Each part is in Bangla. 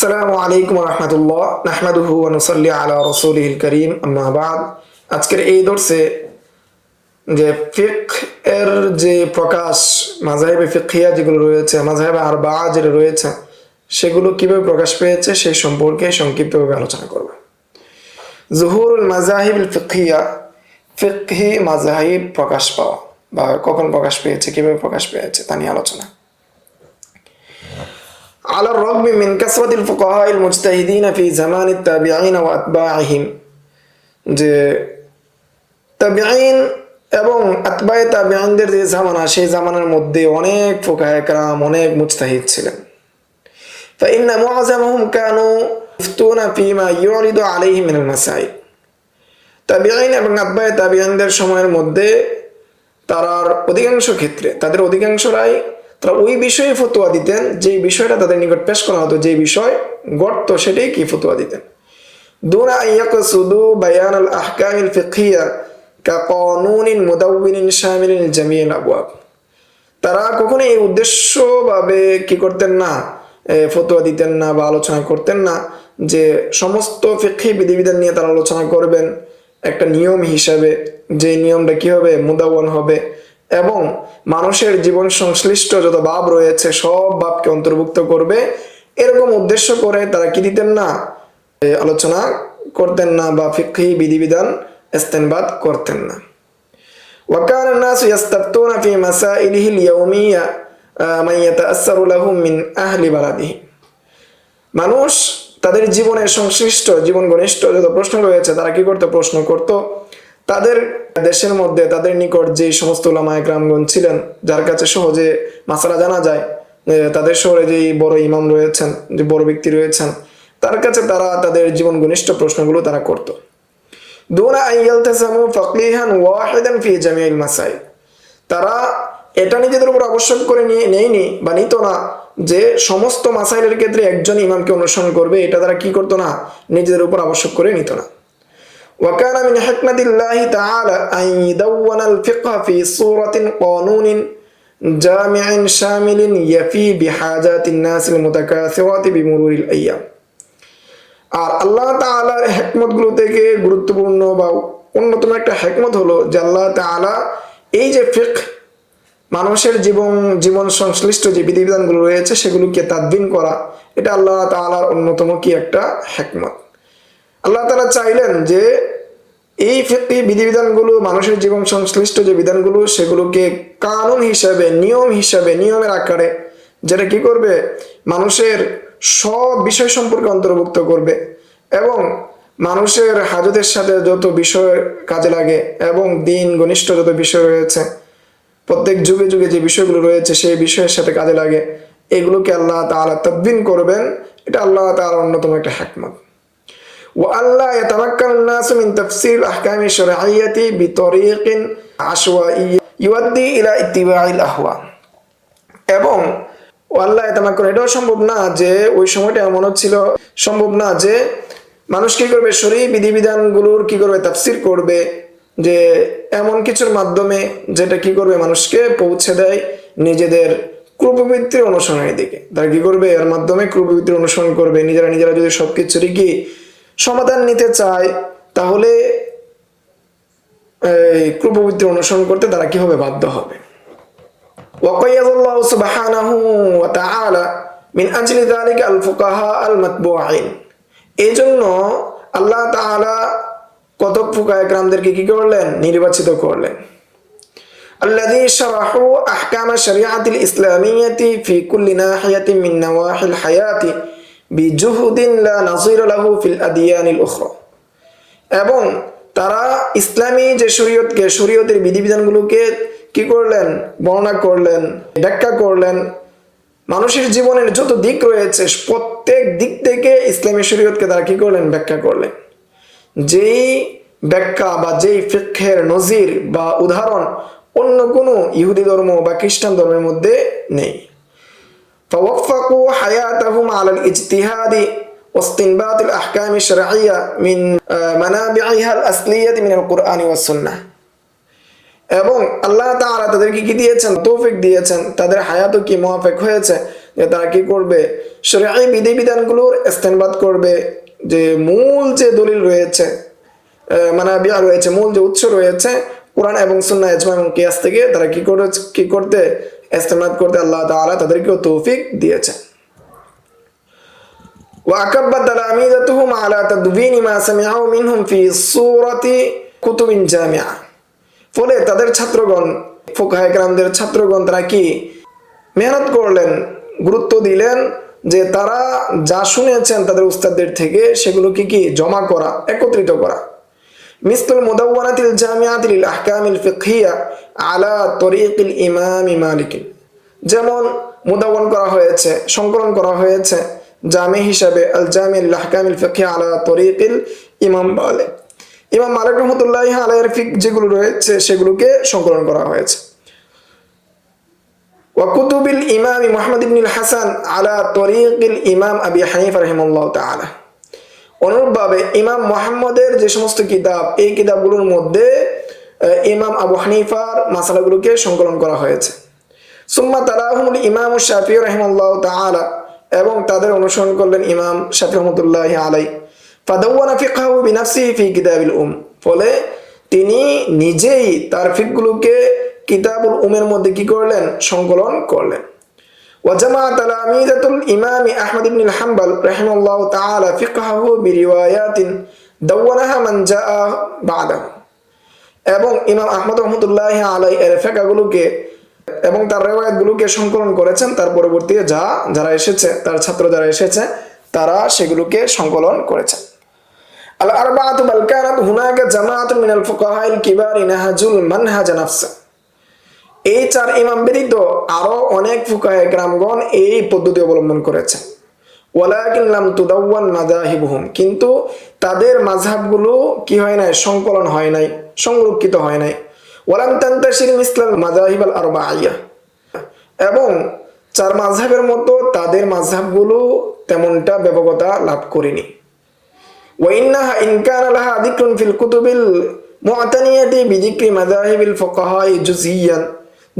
আসসালামু আলাইকুম রহমতুল্লাহ নাহমাদুহু ওয়া নুসাল্লি আলা রাসূলিল কারীম আম্মা বাদ। আজকের এই দর্সে যে ফিকহ এর যে প্রকাশ, মাযহাবে ফিকহিয়া যেগুলো রয়েছে, মাযহাবে আরবাআ যেগুলো রয়েছে, সেগুলো কিভাবে প্রকাশ পেয়েছে সেই সম্পর্কে সংক্ষিপ্তভাবে আলোচনা করব। যুহুরুল মাযাহিবিল ফিকহিয়া, ফিকহি মাযহাব প্রকাশ পাওয়া বা কখন প্রকাশ পেয়েছে, কিভাবে প্রকাশ পেয়েছে তা নিয়ে আলোচনা। على الرغم من كثرة الفقهاء المجتهدين في زمان التابعين وأتباعهم যে তাবিঈন এবং আতবায়ে তাবিঈনদের যে জামানা, সেই জামানার মধ্যে অনেক ফুকাহায়ে কেরাম, অনেক মুজতাহিদ ছিলেন। فإن معظمهم كانوا يفتون فيما يعرض عليهم من المسائل। তাবিঈন এবং আতবায়ে তাবিঈনদের সময়ের মধ্যে তার অধিকাংশ ক্ষেত্রে, তাদের অধিকাংশরাই তারা ওই বিষয়ে ফতোয়া দিতেন যে বিষয়টা তাদের নিকট পেশ করা হতো, যে বিষয় গর্ত সেটাই কি ফতোয়া দিতেন। দুনা ইয়াকসুদু বায়ান আল আহকামিল ফিকহিয়া কাকানুনিন মুদাওবিনিন শামিলিন জামিল আবওয়াব। তারা কখনো এই উদ্দেশ্যভাবে কি করতেন না, ফতোয়া দিতেন না বা আলোচনা করতেন না যে সমস্ত ফিকহি বিধিবিধান নিয়ে তারা আলোচনা করবেন একটা নিয়ম হিসাবে, যে নিয়মটা কি হবে, মুদাওয়ান হবে এবং মানুষের জীবন সংশ্লিষ্ট যত বাব রয়েছে সব বাবকে অন্তর্ভুক্ত করবে, এরকম উদ্দেশ্য করে তারা কি দিতেন না, আলোচনা করতেন না বা ফিকহি বিধিবিধান ইস্তেনবাত করতেন না। ওয়াকান الناس يستفتون في مسائله اليومية من يتأثر لهم من أهل بلده। মানুষ তাদের জীবনের সংশ্লিষ্ট, জীবন ঘনিষ্ঠ যত প্রশ্ন রয়েছে তারা কি করতো, প্রশ্ন করত তাদের দেশের মধ্যে, তাদের নিকট যে সমস্ত উলামায়ে কেরামগণ ছিলেন যার কাছে সহজে মাসালা জানা যায়, তাদের শহরে যে বড় ইমাম রয়েছেন, যে বড় ব্যক্তি রয়েছেন, তার কাছে তারা তাদের জীবন ঘনিষ্ঠ প্রশ্নগুলো তারা করত। দুনা আন ইয়ালতাসামু ফাকলিহান ওয়াহিদান ফি জামিল মাসাইল। তারা এটা নিজেদের উপর আবশ্যক করে নেয়নি বা নিত না যে সমস্ত মাসাইলের ক্ষেত্রে একজন ইমামকে অনুসরণ করবে, এটা তারা কি করতো না, নিজেদের উপর আবশ্যক করে নিত না। وكان من حكمة الله تعالى أن يدون الفقه في صورة قانون جامع شامل يفي بحاجات الناس المتكاثرة بمرور الأيام। আর আল্লাহ তাআলার হিকমতগুলো থেকে গুরুত্বপূর্ণ বা অন্যতম একটা হিকমত হলো যে আল্লাহ তাআলা এই যে ফিকহ, মানুষের জীবন সংশ্লিষ্ট যে বিধিবিধানগুলো রয়েছে সেগুলোকে তাদবিন করা, এটা আল্লাহ তাআলার অন্যতম কি একটা হিকমত। আল্লাহ তাআলা চাইলেন যে এই ফিকহি বিধিবিধানগুলো, মানুষের জীবন সংশ্লিষ্ট যে বিধানগুলো, সেগুলোকে কানুন হিসাবে, নিয়ম হিসাবে, নিয়মের আকারে, যেটা কি করবে, মানুষের সব বিষয় সম্পর্কে অন্তর্ভুক্ত করবে এবং মানুষের হাজতের সাথে যত বিষয় কাজে লাগে এবং দিন ঘনিষ্ঠ যত বিষয় রয়েছে, প্রত্যেক যুগে যুগে যে বিষয়গুলো রয়েছে সেই বিষয়ের সাথে কাজে লাগে, এগুলোকে আল্লাহ তাআলা তাদবিন করবেন। এটা আল্লাহ তাআলার অন্যতম একটা হিকমত। وألا يتمكن الناس من تفسير الأحكام الشرعية بطريق عشوائي يؤدي إلى اتباع الأهواء। এবং আল্লাহ তামাক্কুন, এটাও সম্ভব না যে ওই সময়টা এমন ছিল, সম্ভব না যে মানুষ কি করবে, শরঈ বিধিবিধানগুলোর কি করবে, তাফসীর করবে, যে এমন কিছুর মাধ্যমে যেটা কি করবে, মানুষকে পৌঁছে দেয় নিজেদের ক্রুপ্রবৃত্তির অনুসরণের দিকে। তারা কি করবে, এর মাধ্যমে ক্রুপ্রবৃত্তির অনুসরণ করবে। নিজেরা যদি সবকিছুরই কি সমাধান নিতে চায়, তাহলে ক্রুপ্রবৃত্তির অনুসরণ করতে তারা কি হবে, বাধ্য হবে। ওয়াকাইয়াদাল্লাহু সুবহানাহু ওয়া তাআলা মিন আজলি যালিকা আল ফুকাহা আল মাতবুঈন। এজন্য আল্লাহ তাআলা কত ফুকাহায়ে কেরামদেরকে কি করলেন, নির্বাচিত করলেন। আল্লাযী শারাহু আহকাম আশ-শরীআতিল ইসলামিয়্যাতি ফি কুল্লি নাহিয়াতিন মিন নওয়াহিল হায়াতি বিজুহুদিন লা নাযীরা লাহু ফিল আদিয়ানিল উখরা। এবং তারা ইসলামী যে শরীয়তের বিধিবিধানগুলোকে কি করলেন, বর্ণনা করলেন, ব্যাখ্যা করলেন। মানুষের জীবনের যত দিক রয়েছে প্রত্যেক দিক থেকে ইসলামী শরীয়তকে তারা কি করলেন, ব্যাখ্যা করলেন। যেই ব্যাখ্যা বা যেই ফিকহের নজির বা উদাহরণ অন্য কোনো ইহুদি ধর্ম বা খ্রিস্টান ধর্মের মধ্যে নেই। فوفقوا حياتهم على الاجتهاد واستنباط الأحكام الشرعية من منابعها الأصلية من القرآن والسنة। এবং আল্লাহ তাআলা তাদেরকে কি দিয়েছেন, তৌফিক দিয়েছেন, তাদের হায়াতও কি মুওয়াফিক হয়েছে যে তারা কি করবে, শরীয়ী বিধিবিধানগুলোর ইস্তেনবাত করবে, যে মূল যে দলিল রয়েছে, মানাবিয়া রয়েছে, মূল যে উৎস রয়েছে কোরআন এবং সুন্নাহ, ইজমা এবং কিয়াস থেকে তারা কি করতে ইস্তেনবাত করতে আল্লাহ তাআলা তাদেরকেও তৌফিক দিয়েছে। وأكب تلاميذتهم على تدوين ما سمعوا منهم في صورة كتب جامعة। ফলে তাদের ছাত্রগণ, ফুকাহায়ে কেরামদের ছাত্রগণ তারা কি মেহনত করলেন, গুরুত্ব দিলেন যে তারা যা শুনেছেন তাদের উস্তাদদের থেকে সেগুলোকে কি জমা করা, একত্রিত করা। মিসলুল মুদাওয়ানাতিল জামিআতিল আহকামিল ফিকহিয়া আলা তরিকিল ইমাম মালিক, যেমন মুদাওয়ান করা হয়েছে, সংকলন করা হয়েছে জামি হিসাবে আল জামিউল আহকামিল ফিকহিয়া আলা তরিকিল ইমাম মালিক, ইমাম মালিক রাহমাতুল্লাহি আলাইহির ফিকহ যেগুলো রয়েছে সেগুলোকে সংকলন করা হয়েছে। ওয়া কুতুবিল ইমাম মুহাম্মদ ইবনুল হাসান আলা তরিকিল ইমাম আবি হানিফা রাহিমাহুল্লাহ তাআলা। অনুরূপভাবে ইমাম মুহাম্মদের যে সমস্ত কিতাব, এই কিতাবগুলোর মধ্যে ইমাম আবু হানিফার মাসালাগুলোকে সংকলন করা হয়েছে। সুম্মা তালাহুমুল ইমাম শাফিঈ রাহিমাহুল্লাহ তাআলা, এবং তাদের অনুসরণ করলেন ইমাম শাফিঈ রাহমাতুল্লাহি আলাইহি। ফাদাওয়ানা ফিকহাহু বিনাফসিহি ফি কিতাবিল ফলে তিনি নিজেই তার ফিকগুলোকে কিতাবুল উমের মধ্যে কি করলেন, সংকলন করলেন। وجمع تلاميذة الإمام أحمد بن الحنبل رحمه الله تعالى فقهه بروايات دونها من جاء بعده। এবং ইমাম আহমদ রহমতুল্লাহ আলাই এর ফিকহগুলোকে এবং তার রিওয়ায়াতগুলোকে সংকলন করেছেন তার পরবর্তী যারা এসেছে, তার ছাত্র যারা এসেছে তারা সেগুলোকে সংকলন করেছেন। আল আরবাআতু বাল কানাত হুনাকা জামাআতুন মিনাল ফুকাহাইল কিবারি নাহাজুল মানহাজ নাফসা। এই চার ইমাম ব্যতীত আরো অনেক ফুকাহায়ে কেরামগণ এই পদ্ধতি অবলম্বন করেছেন। ওয়ালাকিন লাম তুদাওয়ান মাযাহিবুহুম, কিন্তু তাদের মাযহাবগুলো কি হয় নাই, সংকলন হয় নাই, সংরক্ষিত হয় নাই। ওয়ালাম তানতাশির মিসলাল মাযাহিবাল আরবাইয়া, এবং চার মাযহাবের মতো তাদের মাযহাবগুলো তেমনটা ব্যাপকতা লাভ করেনি। ওয়া ইন্নাহা ইন কানা লাহা যিকরুন ফিল কুতুবিল মুআতানিয়াতি বিযিকরি মাযাহিবিল ফুকাহাই জুযিয়ান,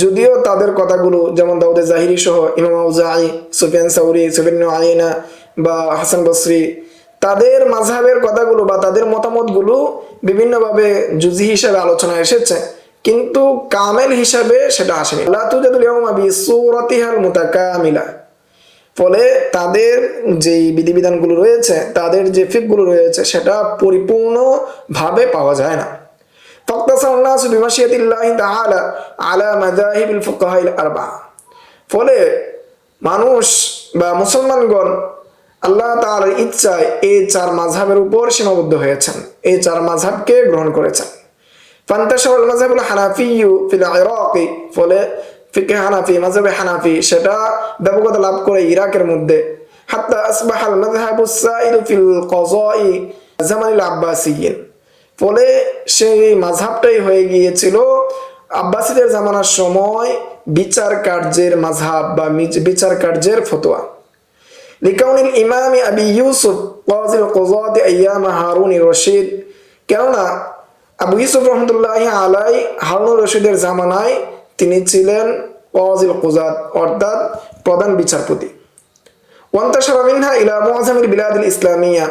যদিও তাদের কথাগুলো যেমন দাউদ জাহিরি সহ ইমাম আউজাঈ, সুফিয়ান সাউরি, সুফিয়ান ইবনে উয়াইনা বা হাসান বসরি, তাদের মাযহাবের কথাগুলো বা তাদের মতামতগুলো বিভিন্নভাবে জুজি হিসাবে আলোচনা এসেছে, কিন্তু কামেল হিসাবে সেটা আসেনি। লা তুজাদুল ইয়াউমা বিসূরাতিহাল মুতাকামিলা, ফলে তাদের যে বিধিবিধানগুলো রয়েছে, তাদের যে ফিকগুলো রয়েছে সেটা পরিপূর্ণভাবে পাওয়া যায় না। ফাকতাসারুন নাসু বিমাশিয়াতিল্লাহি তাআলা আলা মাযাহিবিল ফুকাহাইল আরবা'a, ফলে মানুষ বা মুসলমানগণ আল্লাহ তাআলার ইচ্ছায় এই চার মাযহাবের উপর সীমাবদ্ধ হয়েছেন, এই চার মাযহাবকে গ্রহণ করেছেন। ফান্তাশারাল মাযহাবুল হানাফিয়্যু ফিল ইরাকি, ফলে ফিকহে হানাফি, মাযহাবে হানাফি সেটা ব্যাপকতা লাভ করে ইরাকের মধ্যে। হাত্তা আসবাহাল মাযহাবুস সাইদু ফিল কযাই জামানিল আব্বাসিয়্যিন, ফলে সেই মাযহাবটাই হয়ে গিয়েছিল আব্বাসীদের জামানার সময় বিচার কার্যের মাযহাব বা বিচার কার্যের ফতোয়া। লিকাউনিল ইমাম আবি ইউসুফ কাযিল কযাতি আইয়াম হারুন রশিদ, কেননা আবু ইউসুফ রাহমাতুল্লাহি আলাইহি হারুন রশিদের জামানায় তিনি ছিলেন কাযিল কুযাত, অর্থাৎ প্রধান বিচারপতি। ওয়ান্তাশারা মিনহা ইলা মুআযামিল বিলাদিল ইসলামিয়া,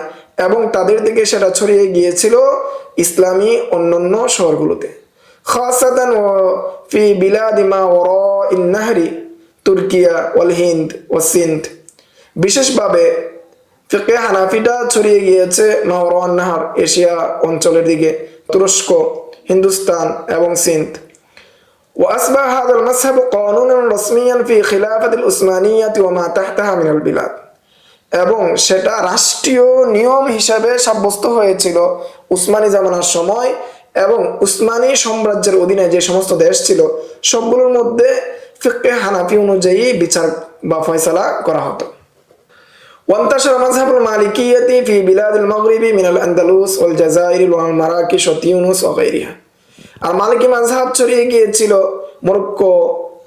এবং তাদের থেকে সেটা ছড়িয়ে গিয়েছিল ইসলামী অন্যান্য শহরগুলোতে। খাসাতান ফি বিলাদি মা ওয়ারাইন নাহরি, তুর্কিয়া ওয়াল হিন্দ ওয়া সিন্ধ, বিশেষভাবে ফিকহে হানাফিটা ছড়িয়ে গিয়েছে মা ওয়ারাইন নাহর, এশিয়া অঞ্চলের দিকে, তুরস্ক, হিন্দুস্তান এবং সিন্ধ। وأصبح هذا المذهب قانونا رسميا في خلافة العثمانية وما تحتها من البلاد, এবং সেটা রাষ্ট্রীয় নিয়ম হিসাবে সাব্যস্ত হয়েছিল উসমানী জামানার সময়, এবং উসমানী সাম্রাজ্যের অধীনে যে সমস্ত দেশ ছিল সবগুলোর মধ্যে ফিকহে হানাফি অনুযায়ী বিচার বা ফয়সালা করা হতো। ওয়ান্তাশারা মাযহাবুল মালিকিয়্যাতি ফি বিলাদিল মাগরিবি মিনাল আন্দালুস ওয়াল জাযাইর ওয়াল মারাকিশ ওয়া তিউনিস ওয়া গায়রিহা, আর মালিকি মাযহাব ছড়িয়ে গিয়েছিল মরক্কো,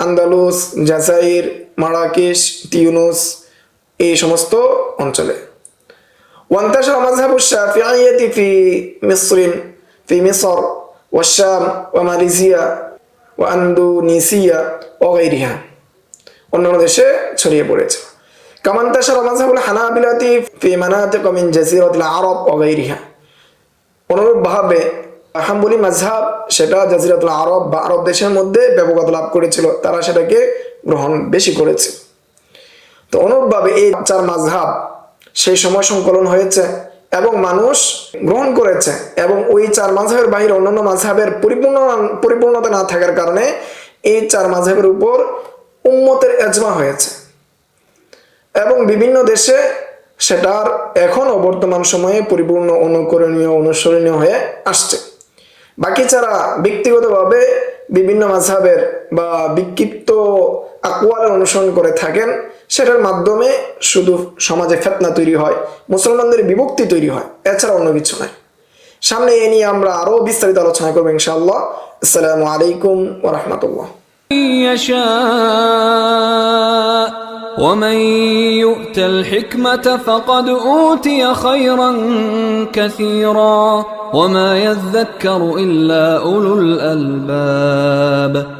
আন্দালুস, জাযাইর, মারাকিশ, তিউনিস এই সমস্ত অঞ্চলে। ওয়ান্তাশারা মাযহাবুশ শাফিঈয়্যাতি ফি মিসর ওয়া শাম ওয়া মালয়েশিয়া ওয়া ইন্দোনেশিয়া ওয়া গায়রিহা, অন্যান্য দেশে ছড়িয়ে পড়েছে। কামান তাশারা মাযহাবুল হানাবিলাতি ফি মানাতিক মিন জাজিরাতিল আরব ওয়া গায়রিহা। অনুরূপভাবে হাম্বলি মাযহাব সেটা জাজিরাতুল আরব বা আরব দেশের মধ্যে ব্যাপকতা লাভ করেছিল, তারা সেটাকে গ্রহণ বেশি করেছে। তো অনুরূপভাবে এই চার মাযহাব সেই সময় সংকলন হয়েছে এবং মানুষ গ্রহণ করেছে, এবং ওই চার মাযহাবের বাইরে অন্যান্য মাযহাবের পরিপূর্ণতা না থাকার কারণে এই চার মাযহাবের উপর উম্মতের ইজমা হয়েছে এবং বিভিন্ন দেশে সেটার এখনও বর্তমান সময়ে পরিপূর্ণ অনুকরণীয় অনুসরণীয় হয়ে আসছে। বাকি যারা ব্যক্তিগতভাবে বিভিন্ন মাযহাবের বা বিক্ষিপ্ত আকওয়ালের অনুসরণ করে থাকেন, সেটার মাধ্যমে শুধু সমাজে ফিতনা তৈরি হয়, মুসলমানদের বিভক্তি তৈরি হয়, এছাড়া অন্য কিছু নয়। সামনে এ নিয়ে আমরা আরো বিস্তারিত আলোচনা করব ইনশাআল্লাহ। আসসালামু আলাইকুম ওয়া রাহমাতুল্লাহ। ومن يؤت الحكمة فقد أوتي خيرا كثيرا وما يذكر إلا أولو الألباب